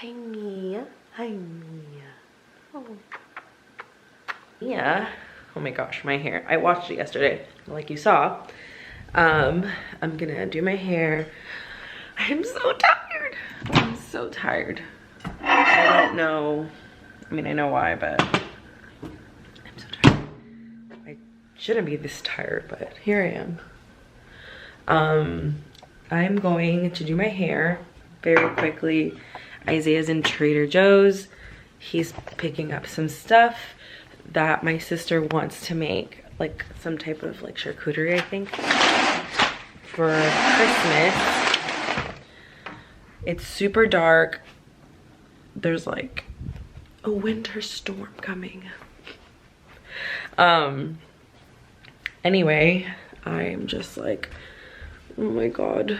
Hi, Mia. Hi, Mia. Oh. Mia. Oh my gosh, my hair. I watched it yesterday, like you saw. I'm gonna do my hair. I'm so tired. I'm so tired. I don't know. I mean, I know why, but I'm so tired. I shouldn't be this tired, but here I am. I'm going to do my hair very quickly. Isaiah's in Trader Joe's. He's picking up some stuff that my sister wants to make, like some type of like charcuterie, I think, for Christmas. It's super dark. There's like a winter storm coming. Anyway, I'm just like, oh my God,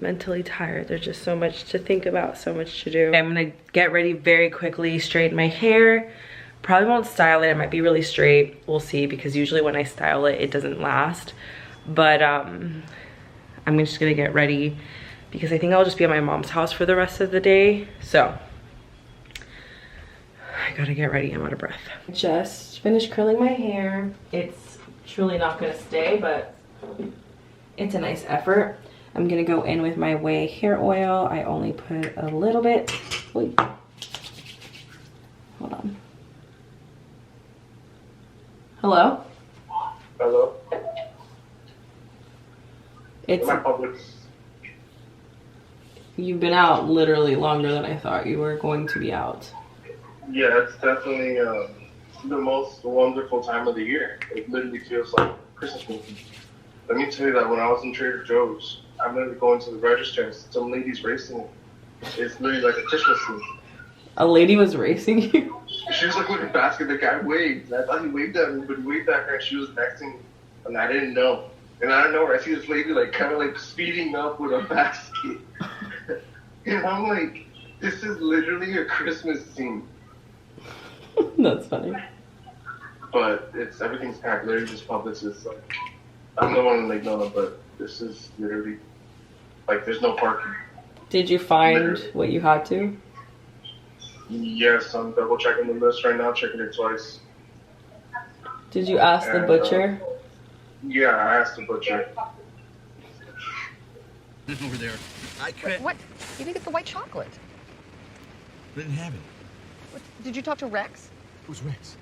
mentally tired. There's just so much to think about, so much to do. I'm gonna get ready very quickly, straighten my hair. Probably won't style it, it might be really straight. We'll see, because usually when I style it, it doesn't last. But I'm just gonna get ready because I think I'll just be at my mom's house for the rest of the day. So I gotta get ready, I'm out of breath. Just finished curling my hair. It's truly not gonna stay, but it's a nice effort. I'm gonna go in with my Way hair oil. I only put a little bit. Wait. Hold on. Hello? Hello? It's my public. You've been out literally longer than I thought you were going to be out. Yeah, it's definitely the most wonderful time of the year. It literally feels like Christmas movie. Let me tell you that when I was in Trader Joe's, I'm literally going to the register and some lady's racing. It's literally like a Christmas scene. A lady was racing you? She was like with a basket. The guy waved. I thought he waved at me, but he waved at her and she was texting, and I didn't know. And I don't know, I see this lady like kind of like speeding up with a basket. And I'm like, this is literally a Christmas scene. That's funny. But everything's packed. Literally just Publix is like, I'm the one in Lake Nona, but this is literally like there's no parking. Did you find Literally. what you had to? Yes, I'm double checking the list right now, checking it twice. Did you ask the butcher? Yeah, I asked the butcher. Over there. I couldn't. What? You didn't get the white chocolate. Didn't have it. What, did you talk to Rex? Who's Rex?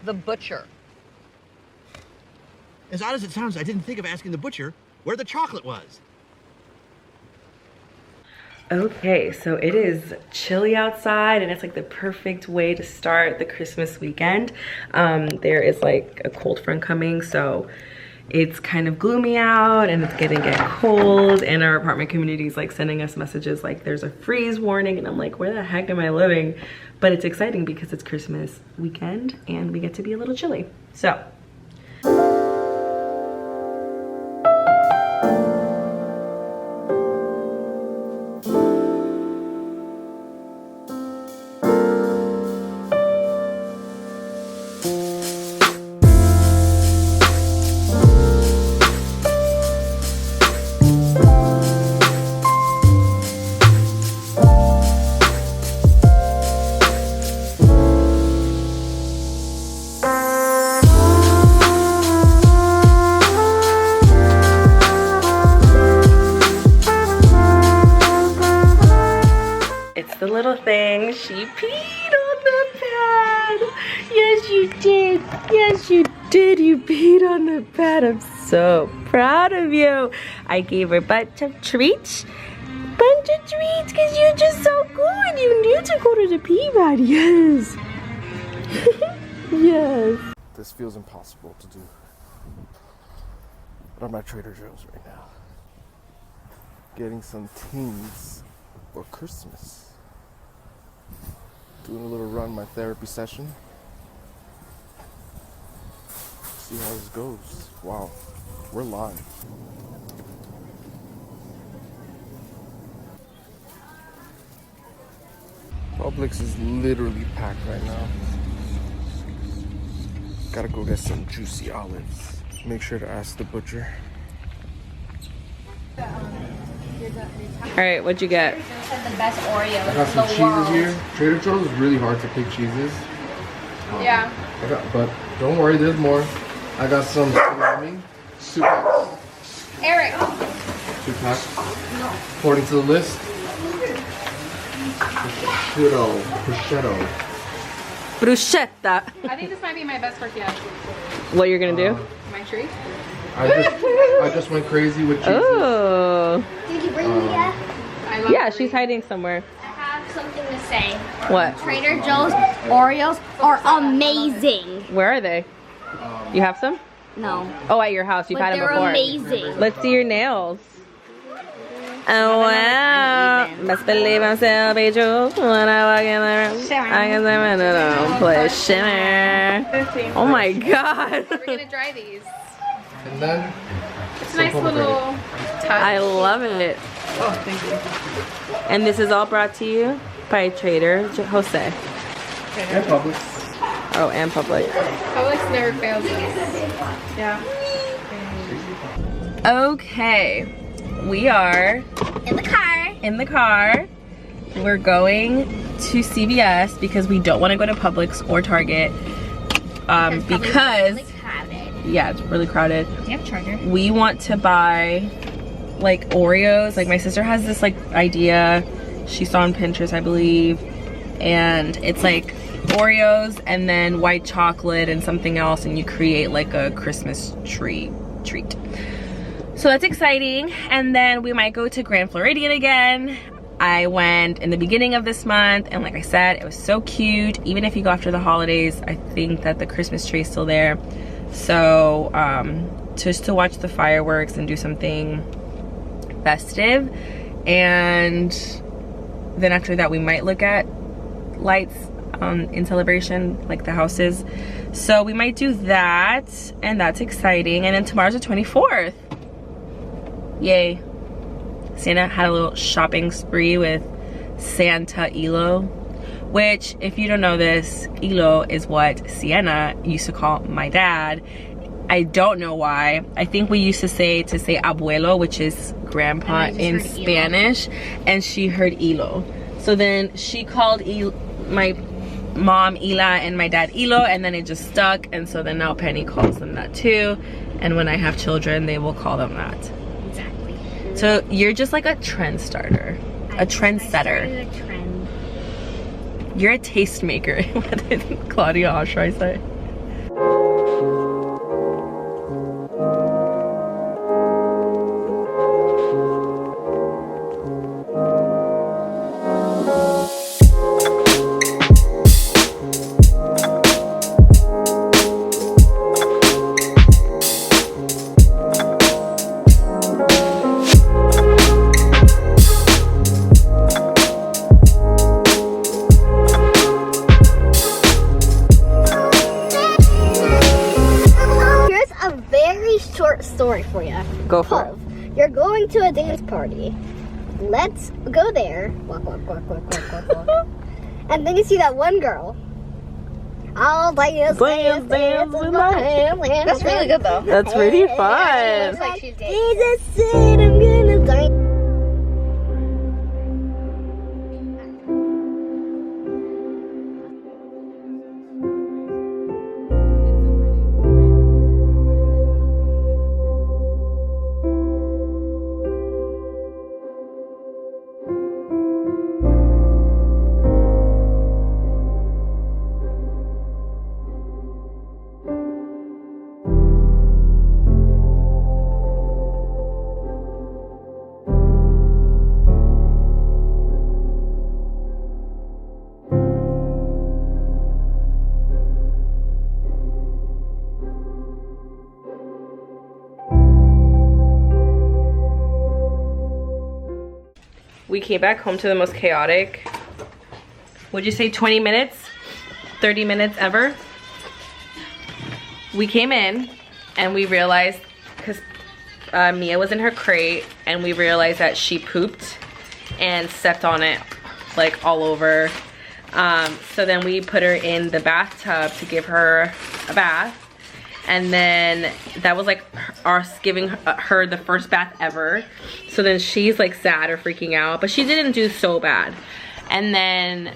The butcher. As odd as it sounds, I didn't think of asking the butcher where the chocolate was. Okay, so it is chilly outside and it's like the perfect way to start the Christmas weekend. There is like a cold front coming, so it's kind of gloomy out and it's gonna get cold, and our apartment community is like sending us messages like there's a freeze warning, and I'm like, where the heck am I living? But it's exciting because it's Christmas weekend and we get to be a little chilly. So the little thing, she peed on the pad. Yes, you did. Yes, you did. You peed on the pad. I'm so proud of you. I gave her a bunch of treats. Because you're just so good. You need to go to the pee pad. Yes. Yes. This feels impossible to do. But I'm at Trader Joe's right now. Getting some things for Christmas. Doing a little run my therapy session. See how this goes. Wow, we're live. Publix is literally packed right now. Gotta go get some juicy olives. Make sure to ask the butcher. Your All right, what'd you get? The best Oreos I got some in the cheeses world. here. Trader Joe's is really hard to pick cheeses. Yeah. But don't worry, there's more. I got some salami, 2 packs. Eric. 2 packs. According to the list. Prosciutto. Bruschetta. I think this might be my best tortilla. What you're gonna do? My treat. I just went crazy with cheeses. Oh. Did you bring me yet? I love Yeah, the she's hiding somewhere. I have something to say. What? Trader Joe's Oreos are amazing. Where are they? You have some? No. Oh, at your house. You've But had them they're before. amazing. Let's see your nails. Oh wow! Best believe I'm still be true when I walk in the room. I can play shimmer. Oh my god! We're gonna dry these. And then It's a nice little touch. I love it. Oh, thank you. And this is all brought to you by Trader Jose. and Publix. Oh, and Public. Publix never fails us. Yeah. Okay, we are In the car. in the car. We're going to CVS because we don't want to go to Publix or Target. Because yeah, it's really crowded. Do you have a charger? We want to buy like Oreos. Like my sister has this like idea she saw on Pinterest, I believe, and it's like Oreos and then white chocolate and something else, and you create like a Christmas treat. So that's exciting. And then we might go to Grand Floridian again. I went in the beginning of this month, and like I said, it was so cute. Even if you go after the holidays, I think that the Christmas tree is still there. So just to watch the fireworks and do something festive. And then after that, we might look at lights in celebration, like the houses. So we might do that, and that's exciting. And then tomorrow's the 24th. Yay. Santa had a little shopping spree with Santa Elo, which, if you don't know this, Elo is what Sienna used to call my dad. I don't know why. I think we used to say abuelo, which is grandpa in Spanish, and she heard Elo. So then she called my mom Ela and my dad Elo, and then it just stuck, and so then now Penny calls them that too. And when I have children, they will call them that. Exactly. So you're just like a trend starter, a trendsetter. A trend. You're a tastemaker. What did Claudia Oshry say? Story for you. Go for it. You're going to a dance party. Let's go there. Walk. And then you see that one girl. I'll dance with my hand. That's really good though. That's pretty fun. Looks like she's dating. Jesus said I'm gonna dance. We came back home to the most chaotic, would you say 20 minutes? 30 minutes ever? We came in and we realized, because Mia was in her crate, and we realized that she pooped and stepped on it like all over. So then we put her in the bathtub to give her a bath. And then that was like us giving her the first bath ever. So then she's like sad or freaking out, but she didn't do so bad. And then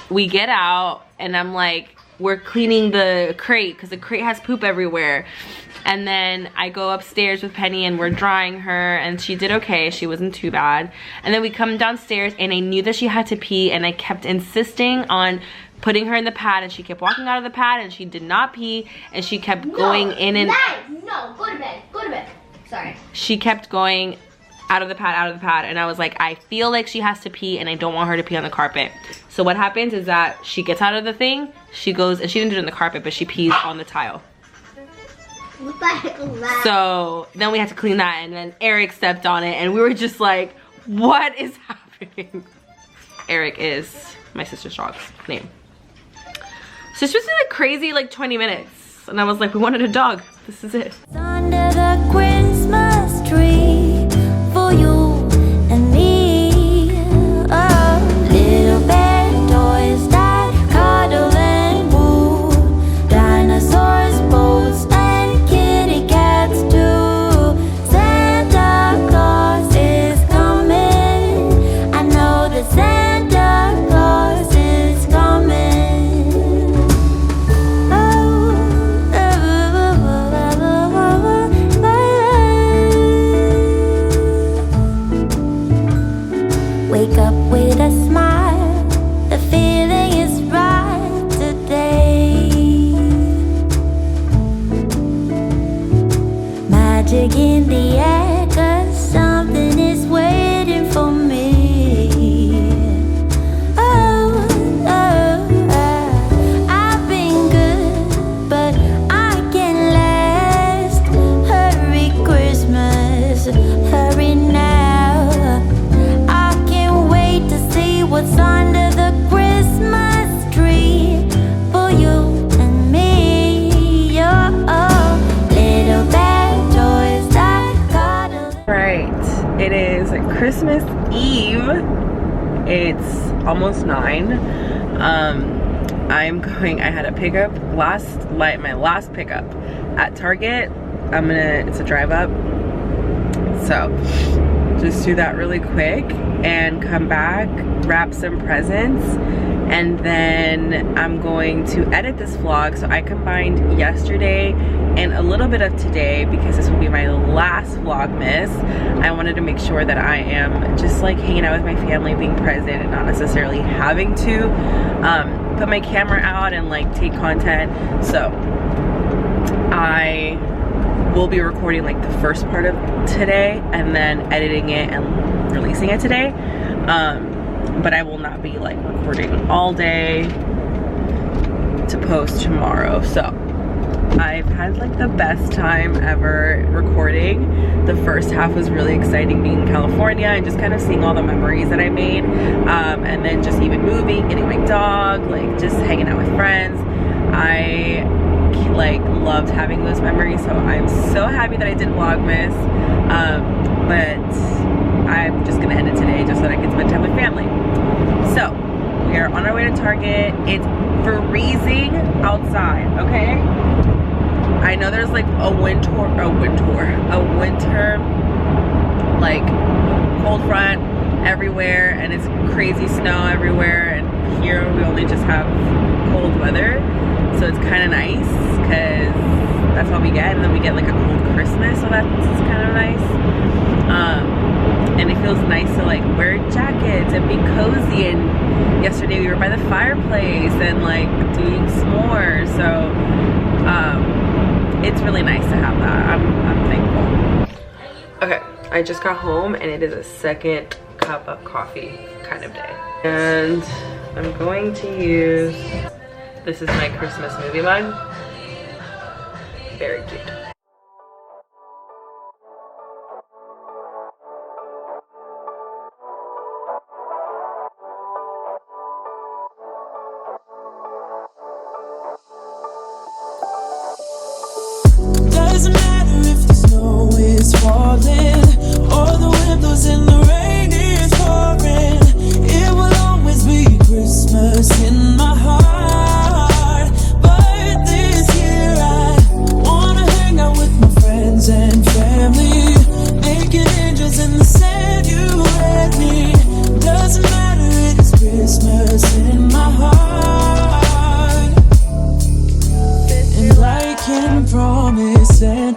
we get out and I'm like, we're cleaning the crate because the crate has poop everywhere. And then I go upstairs with Penny and we're drying her and she did okay, she wasn't too bad. And then we come downstairs and I knew that she had to pee and I kept insisting on putting her in the pad and she kept walking out of the pad and she did not pee and she kept going in and no, go to bed, go to bed. Sorry. She kept going out of the pad, and I was like, I feel like she has to pee and I don't want her to pee on the carpet. So what happens is that she gets out of the thing, she goes, and she didn't do it on the carpet, but she pees on the tile. What the heck is that? So then we had to clean that and then Eric stepped on it and we were just like, what is happening? Eric is my sister's dog's name. So it's just like crazy like 20 minutes. And I was like, we wanted a dog. This is it. Under the Christmas tree for you and me. Oh, little bear toys that cuddle and woo. Dinosaurs, boats, and kitty cats too. Santa Claus is coming. I know that Santa Claus is coming. Wake up with a smile, the feeling is right today. Magic in the air, 'cause something is waiting for me. Oh, oh, oh, I've been good, but I can last. Hurry Christmas, hurry now. What's under the Christmas tree for you and me? Oh, little bad toys that cuddle. Right, it is Christmas Eve. It's almost 9. I had a pickup my last pickup at Target. It's a drive up. So just do that really quick and come back, wrap some presents, and then I'm going to edit this vlog. So I combined yesterday and a little bit of today because this will be my last Vlogmas. I wanted to make sure that I am just like hanging out with my family, being present, and not necessarily having to put my camera out and like take content. So I will be recording like the first part of today and then editing it and releasing it today. But I will not be like recording all day to post tomorrow. So I've had like the best time ever recording. The first half was really exciting, being in California and just kind of seeing all the memories that I made. And then just even moving, getting my dog, like just hanging out with friends. I like loved having those memories, so I'm so happy that I did Vlogmas. But I'm just gonna end it today just so that I can spend time with family. So we are on our way to Target. It's freezing outside, okay? I know there's like a winter like cold front everywhere and it's crazy snow everywhere, and here we only just have cold weather. So it's kind of nice because that's all we get, and then we get like a cold Christmas, so that's kind of nice. And it feels nice to like wear jackets and be cozy. And yesterday we were by the fireplace and like doing s'mores, so it's really nice to have that. I'm thankful. Okay, I just got home and it is a second cup of coffee kind of day, and I'm going to use, this is my Christmas movie mug. Very cute. Doesn't matter if the snow is falling or the wind blows and the rain is pouring. It will always be Christmas in my heart. But this year I wanna hang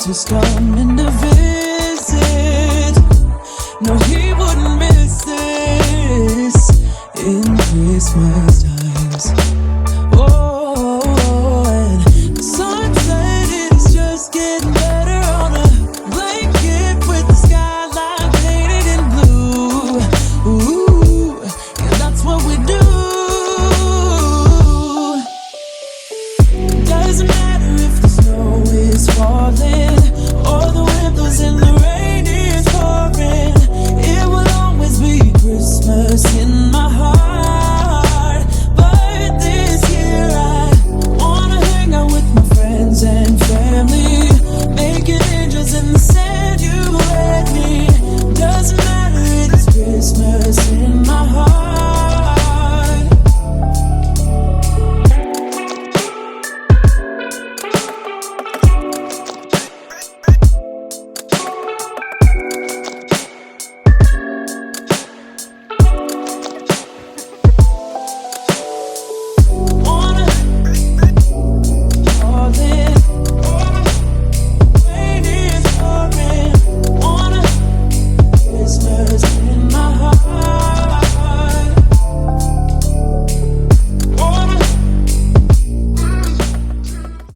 Christmas come.